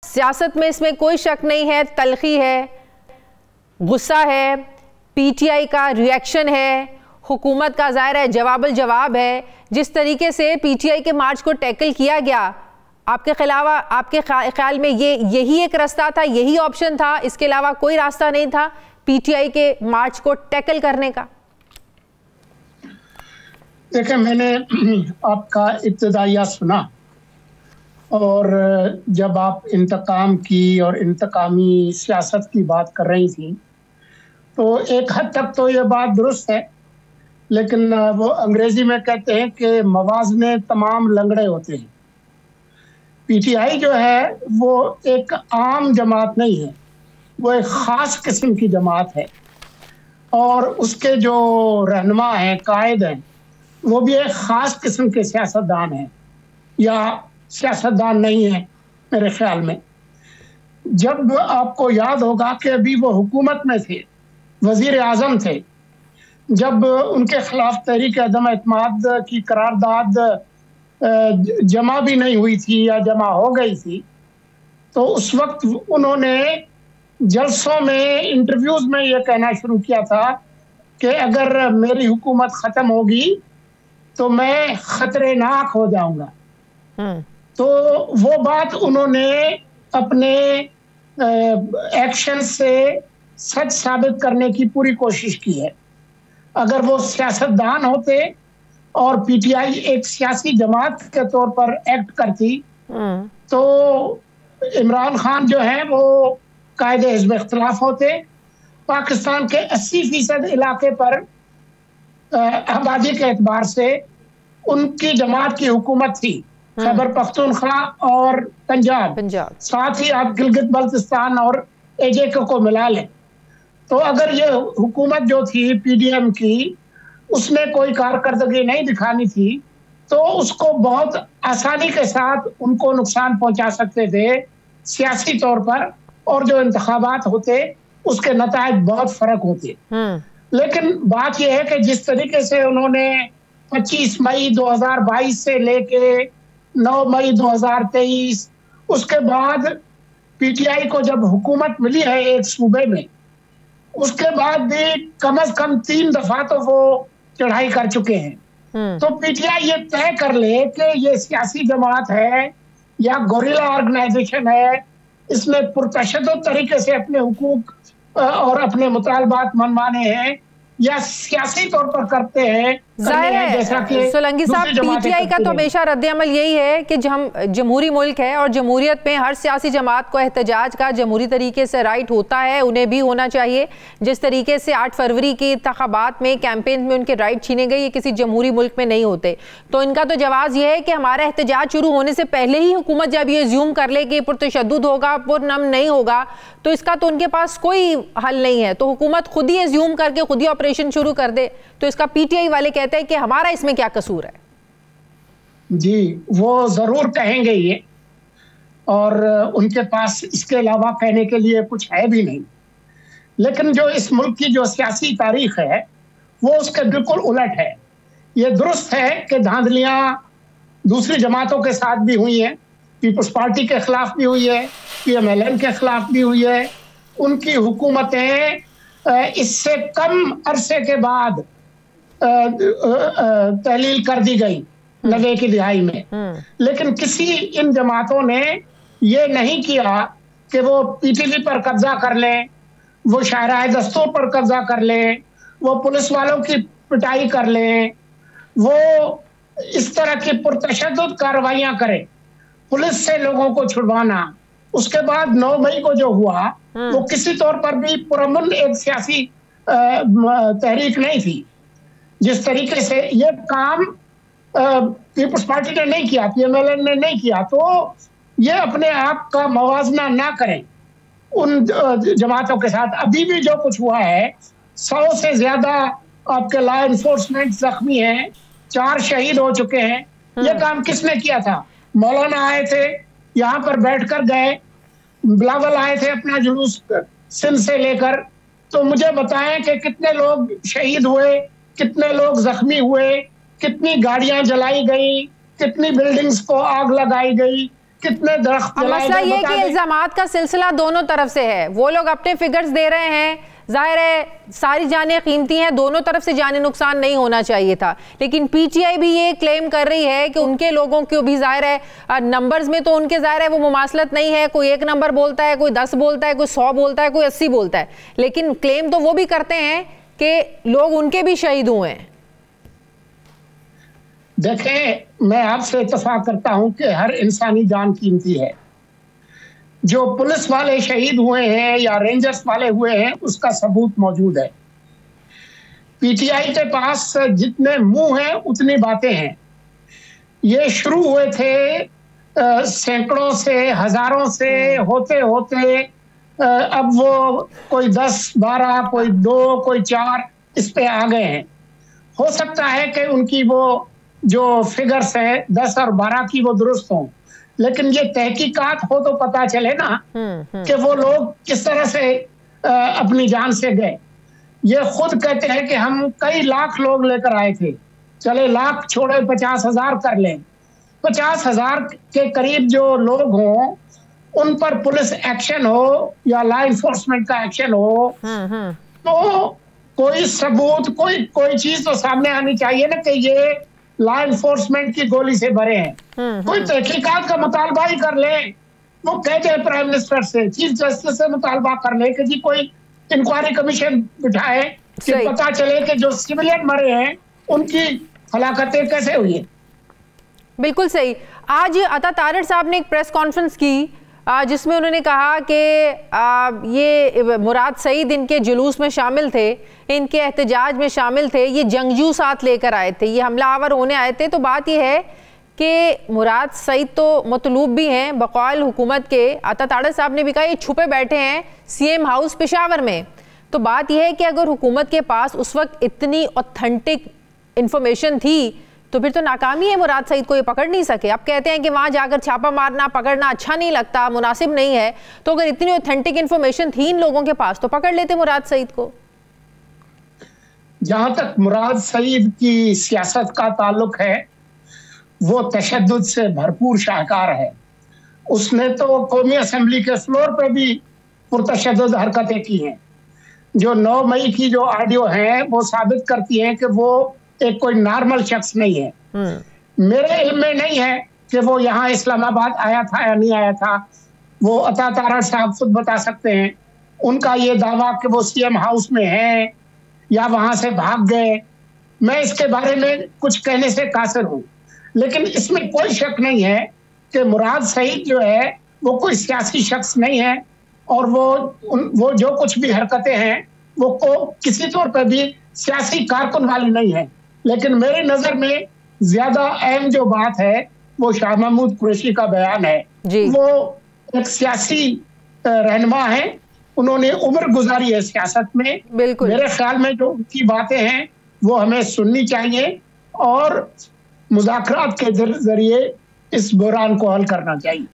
सियासत में इसमें कोई शक नहीं है, तलखी है, गुस्सा है, पीटीआई का रिएक्शन है, हुकूमत का ज़ाहिर है जवाब है। जिस तरीके से पीटीआई के मार्च को टैकल किया गया, आपके ख्याल में यही एक रास्ता था, यही ऑप्शन था, इसके अलावा कोई रास्ता नहीं था पीटीआई के मार्च को टैकल करने का? देखिए, मैंने आपका इब्तिदाइया सुना और जब आप इंतकाम की और इंतकामी सियासत की बात कर रही थी तो एक हद तक तो ये बात दुरुस्त है, लेकिन वो अंग्रेजी में कहते हैं कि मवाज़ने तमाम लंगड़े होते हैं। पीटीआई जो है वो एक आम जमात नहीं है, वो एक ख़ास किस्म की जमात है और उसके जो रहनुमा हैं, कायद हैं, वो भी एक ख़ास किस्म के सियासतदान हैं या सियासतदान नहीं है मेरे ख्याल में। जब आपको याद होगा कि अभी वो हुकूमत में थे, वज़ीर आज़म थे, जब उनके खिलाफ तहरीक अदम एतमाद की करारदाद जमा भी नहीं हुई थी या जमा हो गई थी, तो उस वक्त उन्होंने जलसों में, इंटरव्यूज में ये कहना शुरू किया था कि अगर मेरी हुकूमत ख़त्म होगी तो मैं खतरनाक हो जाऊंगा। तो वो बात उन्होंने अपने एक्शन से सच साबित करने की पूरी कोशिश की है। अगर वो सियासतदान होते और पीटीआई एक सियासी जमात के तौर पर एक्ट करती तो इमरान खान जो है वो कायदे हिज़्ब इख्तिलाफ होते। पाकिस्तान के 80% इलाके पर आबादी के एतबार से उनकी जमात की हुकूमत थी, खैबर पख्तूनख्वा और पंजाब। साथ ही आप गिलगित बल्तिस्तान और एजेके को मिला लें तो अगर ये हुकूमत जो थी पीडीएम की, उसने कोई कारकर्दगी नहीं दिखानी थी तो उसको बहुत आसानी के साथ उनको नुकसान पहुंचा सकते थे सियासी तौर पर, और जो इंतखाबात होते उसके नतायज बहुत फर्क होते। लेकिन बात यह है कि जिस तरीके से उन्होंने 25 मई 2022 से लेके 9 मई 2023, उसके बाद पीटीआई को जब हुकूमत मिली है एक सूबे में, उसके बाद भी कम से कम 3 दफा तो वो चढ़ाई कर चुके हैं। तो पीटीआई ये तय कर ले कि ये सियासी जमात है या गोरिल्ला ऑर्गेनाइजेशन है, इसमें पुरतशद्दुद तरीके से अपने हुकूक और अपने मुतालबात मनवाने हैं या सियासी तौर पर करते हैं। जाहिर है सोलंकी साहब, पीटीआई का तो हमेशा रद्द-ए-अमल यही है कि हम जमहूरी मुल्क है और जमहूरियत में हर सियासी जमात को एहतजाज का जमहूरी तरीके से राइट होता है, उन्हें भी होना चाहिए। जिस तरीके से 8 फरवरी के इंतखाबात में, कैंपेन में उनके राइट छीने गए, ये किसी जमहूरी मुल्क में नहीं होते। तो इनका तो जवाब यह है कि हमारा एहतजाज शुरू होने से पहले ही हुकूमत जब ये ज़्यूम कर ले कि पुरतशद्दुद होगा, पुरअमन नहीं होगा, तो इसका तो उनके पास कोई हल नहीं है। तो हुकूमत खुद ही ज़्यूम करके खुद ही ऑपरेशन शुरू कर दे, तो इसका पीटीआई वाले कहते हैं कि हमारा इसमें क्या कसूर है? जी, वो जरूर कहेंगे ये, और उनके पास इसके अलावा कहने के लिए कुछ है भी नहीं। लेकिन जो इस मुल्क की जो सियासी तारीख है वो उसके बिल्कुल उलट है। ये दुरुस्त है कि धांधलियां दूसरी जमातों के साथ भी हुई हैं, पीपल्स पार्टी के खिलाफ भी हुई है, पीएमएलएन के खिलाफ भी हुई है। उनकी हुकूमतें इससे कम अरसे के बाद तहलील कर दी गई 90 की दिहाई में। लेकिन किसी इन जमातों ने ये नहीं किया कि वो पीटीवी पर कब्जा कर लें, वो शायराए दस्तूर पर कब्जा कर लें, वो पुलिस वालों की पिटाई कर लें, वो इस तरह की पुरतशद्दुद कार्रवाइयां करें, पुलिस से लोगों को छुड़वाना। उसके बाद 9 मई को जो हुआ वो किसी तौर पर भी पुरअमन एक सियासी तहरीक नहीं थी। जिस तरीके से ये काम पीपल्स पार्टी ने नहीं किया, पीएमएलएन ने नहीं किया, तो ये अपने आप का मवाजना ना करें उन जमातों के साथ। अभी भी जो कुछ हुआ है, 100 से ज्यादा आपके लॉ एनफोर्समेंट जख्मी हैं, 4 शहीद हो चुके हैं। ये काम किसने किया था? मौलाना आए थे, यहाँ पर बैठकर गए, बिलावल आए थे अपना जुलूस सिंध से लेकर, तो मुझे बताएं कि कितने लोग शहीद हुए, कितने लोग जख्मी हुए, कितनी गाड़ियां जलाई गई, कितनी बिल्डिंग्स को आग लगाई गई, कितने दरख्त मसला ये कि इल्जामात का सिलसिला दोनों तरफ से है। वो लोग अपने फिगर्स दे रहे हैं, जाहिर है सारी जानें कीमती हैं, दोनों तरफ से जाने नुकसान नहीं होना चाहिए था, लेकिन पीटीआई भी ये क्लेम कर रही है कि उनके लोगों को भी जाहिर है नंबर्स में तो उनके जाहिर है वो मुमासलत नहीं है, कोई 1 नंबर बोलता है, कोई 10 बोलता है, कोई 100 बोलता है, कोई 80 बोलता है, लेकिन क्लेम तो वो भी करते हैं कि लोग उनके भी शहीद हुए हैं। देखें, मैं आपसे इत्तफाक करता हूं कि हर इंसानी जान कीमती है। जो पुलिस वाले शहीद हुए हैं या रेंजर्स वाले हुए हैं उसका सबूत मौजूद है। पीटीआई के पास जितने मुंह हैं उतनी बातें हैं। ये शुरू हुए थे सैकड़ों से, हजारों से, होते होते अब वो कोई 10, 12, कोई 2, कोई 4 इस पे आ गए हैं। हो सकता है कि उनकी वो जो फिगर्स है 10 और 12 की वो दुरुस्त हों, लेकिन ये तहकीकात हो तो पता चले ना कि वो लोग किस तरह से अपनी जान से गए। ये खुद कहते हैं कि हम कई लाख लोग लेकर आए थे, चले लाख छोड़े 50,000 कर लें, 50,000 के करीब जो लोग हों उन पर पुलिस एक्शन हो या लॉ इन्फोर्समेंट का एक्शन हो, तो कोई सबूत, कोई चीज तो सामने आनी चाहिए ना कि ये लॉ इन्फोर्समेंट की गोली से भरे हैं। कोई तहकीकात का मुतालबा ही कर ले, वो कह दे प्राइम मिनिस्टर से, चीफ जस्टिस से मुतालबा कर ले कि जी कोई इंक्वायरी कमीशन बिठाए कि पता चले कि जो सिविलियन मरे हैं उनकी हलाकतें कैसे हुई है। बिल्कुल सही। आज अता तारड़ साहब ने एक प्रेस कॉन्फ्रेंस की जिसमें उन्होंने कहा कि ये मुराद सईद इनके जुलूस में शामिल थे, इनके एहतजाज में शामिल थे, ये जंगजू साथ लेकर आए थे, ये हमलावर होने आए थे। तो बात ये है कि मुराद सईद तो मतलूब भी हैं बकौल हुकूमत के। अता तारड़ साहब ने भी कहा ये छुपे बैठे हैं सीएम हाउस पेशावर में। तो बात यह है कि अगर हुकूमत के पास उस वक्त इतनी ऑथेंटिक इंफॉर्मेशन थी तो फिर तो नाकामी है, मुराद सईद को ये पकड़ नहीं सके। अब कहते हैं कि वहां जाकर छापा मारना, पकड़ना अच्छा नहीं लगता, मुनासिब नहीं है, तो अगर इतनी ऑथेंटिक इंफॉर्मेशन थी इन लोगों के पास तो पकड़ लेते मुराद सईद को। जहां तक मुराद सईद की सियासत का ताल्लुक है, वो तशद्दुद से भरपूर शाहकार है। उसने तो कौमी असेंबली के फ्लोर पे भी पुरतशद्दुद हरकतें की हैं। जो 9 मई की जो ऑडियो है वो साबित करती है कि वो एक कोई नॉर्मल शख्स नहीं है। मेरे इल्म में नहीं है कि वो यहाँ इस्लामाबाद आया था या नहीं आया था, वो अता तारड़ साहब खुद बता सकते हैं। उनका ये दावा कि वो सीएम हाउस में है या वहां से भाग गए, मैं इसके बारे में कुछ कहने से कासिर हूँ, लेकिन इसमें कोई शक नहीं है कि मुराद सईद जो है वो कोई सियासी शख्स नहीं है और वो जो कुछ भी हरकतें हैं वो किसी तौर पर भी सियासी कारकुन वाली नहीं है। लेकिन मेरी नजर में ज्यादा अहम जो बात है वो शाह महमूद कुरैशी का बयान है। वो एक सियासी रहनुमा है, उन्होंने उम्र गुजारी है सियासत में। मेरे ख्याल में जो उनकी बातें हैं वो हमें सुननी चाहिए और मुज़ाकरात के जरिए इस बहरान को हल करना चाहिए।